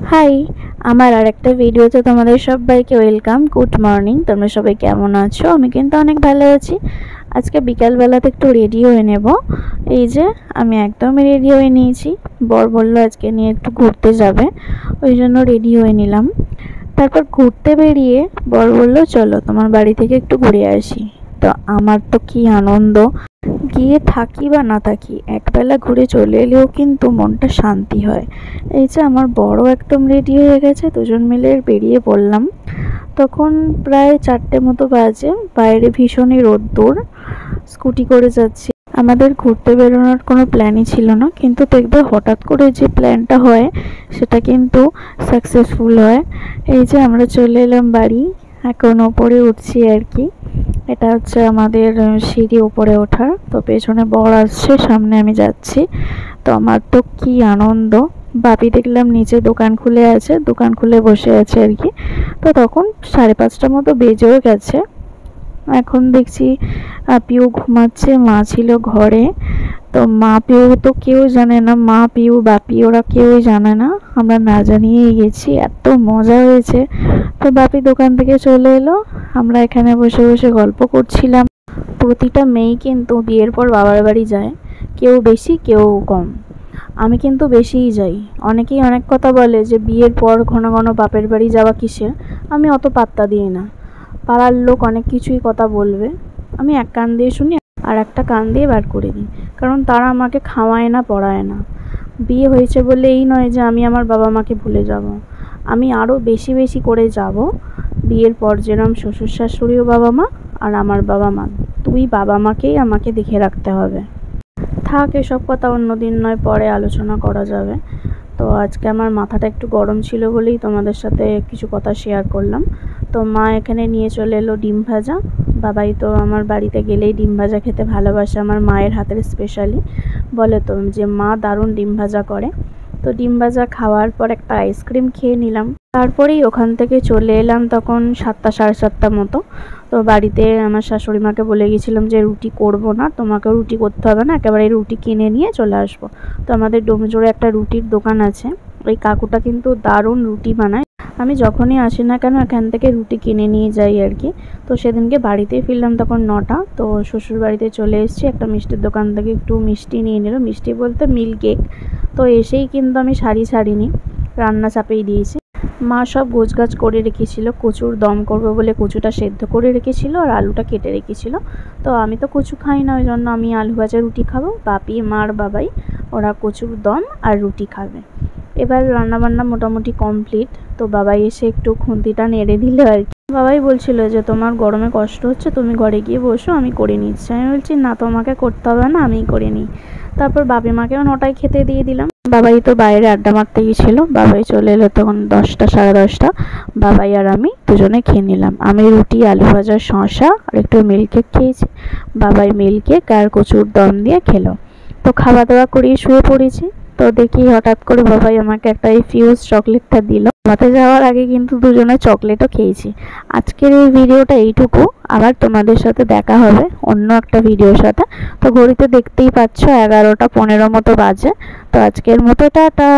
High, আমার আরেকটা ভিডিওতে তোমাদের সবাইকে ওয়েলকাম। Good morning. তোমরা সবাই কেমন আছো? আমি কিন্তু অনেক ভালো আছি। আজকে বিকালবেলাতে একটু রেডি হয়ে নেব। এই যে আমি একদমই রেডি হয়ে নিয়েছি। বর বললো আজকে নিয়ে একটু ঘুরতে যাবে, ওই জন্য রেডি হয়ে নিলাম। তারপর ঘুরতে বেরিয়ে বর বললো চলো তোমার বাড়ি থেকে একটু ঘুরে আসি। তো আমার তো কি আনন্দ, গিয়ে থাকি বা না থাকি একবেলা ঘুরে চলে এলেও কিন্তু মনটা শান্তি হয়। এই যে আমার বড় একদম রেডি হয়ে গেছে, দুজন মিলে বেরিয়ে পড়লাম। তখন প্রায় 4টে মতো বাজে, বাইরে ভীষণই রোদ্দুর। স্কুটি করে যাচ্ছি। আমাদের ঘুরতে বেরোনোর কোনো প্ল্যানই ছিল না, কিন্তু দেখবে হঠাৎ করে যে প্ল্যানটা হয় সেটা কিন্তু সাকসেসফুল হয়। এই যে আমরা চলে এলাম বাড়ি, এখন ওপরে উঠছি আর কি। এটা হচ্ছে আমাদের সিঁড়ি উপরে ওঠার। তো পেছনে বর আসছে, সামনে আমি যাচ্ছি। তো আমার তো কি আনন্দ। বাপি দেখলাম নিচে দোকান খুলে আছে, দোকান খুলে বসে আছে আর কি। তো তখন 5:30 মতো বেজেও গেছে। এখন দেখছি পিউ ঘুমাচ্ছে, মা ছিল ঘরে। তো মা পিউ তো কেউ জানে না, মা পিউ বাপি ওরা কেউই জানে না, আমরা না জানিয়েই গেছি। এত মজা হয়েছে। তো বাপি দোকান থেকে চলে এলো, আমরা এখানে বসে বসে গল্প করছিলাম। প্রতিটা মেয়েই কিন্তু বিয়ের পর বাবার বাড়ি যায়, কেউ বেশি কেউ কম। আমি কিন্তু বেশিই যাই। অনেকেই অনেক কথা বলে যে বিয়ের পর ঘন ঘন বাপের বাড়ি যাওয়া কিসের। আমি অত পাত্তা দিই না। পাড়ার লোক অনেক কিছুই কথা বলবে, আমি এক কান দিয়ে শুনি আর একটা কান দিয়ে বার করে দিই। কারণ তারা আমাকে খাওয়ায় না, পড়ায় না। বিয়ে হয়েছে বলে এই নয় যে আমি আমার বাবা মাকে ভুলে যাব। আমি আরও বেশি বেশি করে যাব। বিয়ের পর যেরকম শ্বশুর শাশুড়িও বাবা মা, আর আমার বাবা মা, দুই বাবা মাকেই আমাকে দেখে রাখতে হবে। থাক এসব কথা অন্যদিন নয়, পরে আলোচনা করা যাবে। তো আজকে আমার মাথাটা একটু গরম ছিল বলেই তোমাদের সাথে কিছু কথা শেয়ার করলাম। তো মা এখানে নিয়ে চলে এলো ডিম ভাজা। বাবাই তো আমার বাড়িতে গেলেই ডিম ভাজা খেতে ভালোবাসে, আমার মায়ের হাতের স্পেশালি। বলে তো যে মা দারুণ ডিম ভাজা করে। তো ডিম ভাজা খাওয়ার পর একটা আইসক্রিম খেয়ে নিলাম। তারপরেই ওখান থেকে চলে এলাম তখন 7টা 7:30 মতো। তো বাড়িতে আমার শাশুড়ি মাকে বলে গেছিলাম যে রুটি করব না, তোমাকেও রুটি করতে হবে না, একেবারে রুটি কিনে নিয়ে চলে আসবো। তো আমাদের ডোমজোড়ে একটা রুটির দোকান আছে, ওই কাকুটা কিন্তু দারুণ রুটি বানায়। আমি যখনই আসি না কেন এখান থেকে রুটি কিনে নিয়ে যাই আর কি। তো সেদিনকে বাড়িতেই ফিরলাম তখন 9টা। তো শ্বশুর বাড়িতে চলে এসেছি, একটা মিষ্টির দোকান থেকে একটু মিষ্টি নিয়ে নিল, মিষ্টি বলতে মিল্ক কেক। তো এসেই কিন্তু আমি শাড়ি ছাড়িনি, রান্না চাপেই দিয়েছি। মা সব গোছগাছ করে রেখেছিল, কচুর দম করবে বলে কচুটা সেদ্ধ করে রেখেছিল আর আলুটা কেটে রেখেছিল। তো আমি তো কচু খাই না, ওই জন্য আমি আলু ভাজা রুটি খাবো, বাপি মার বাবাই ওরা কচুর দম আর রুটি খাবে। এবার রান্নাবান্না মোটামুটি কমপ্লিট। তো বাবাই এসে একটু খুন্তিটা নেড়ে দিল আর কি। বাবাই বলছিল যে তোমার গরমে কষ্ট হচ্ছে, তুমি ঘরে গিয়ে বসো, আমি করে নিচ্ছি। আমি বলছি না, তোমাকে করতে হবে না, আমিই করে নিই। তারপর বাপি মাকেও 9টায় খেতে দিয়ে দিলাম। বাবাই তো বাইরে আড্ডা মারতে গেছিল, বাবাই চলে এলো তখন 10টা 10:30। বাবাই আর আমি দুজনে খেয়ে নিলাম। আমি রুটি, আলু ভাজা, শসা আর একটু মিল্ক কেক খেয়েছি। বাবাই মিল্ক কেক আর কচুর দম দিয়ে খেলো। তো খাওয়া দাওয়া করেই শুয়ে পড়েছি। তো দেখি হঠাৎ করে বাবাই আমাকে একটা এই ফিউজ চকলেটটা দিল। ঘুমাতে যাওয়ার আগে কিন্তু দুজনে চকলেটও খেয়েছি। আজকের এই ভিডিওটা এইটুকু, আবার তোমাদের সাথে দেখা হবে অন্য একটা ভিডিওর সাথে। তো ঘড়িতে দেখতেই পাচ্ছ 11টা 15 মতো বাজে। তো আজকের মতো টাটা।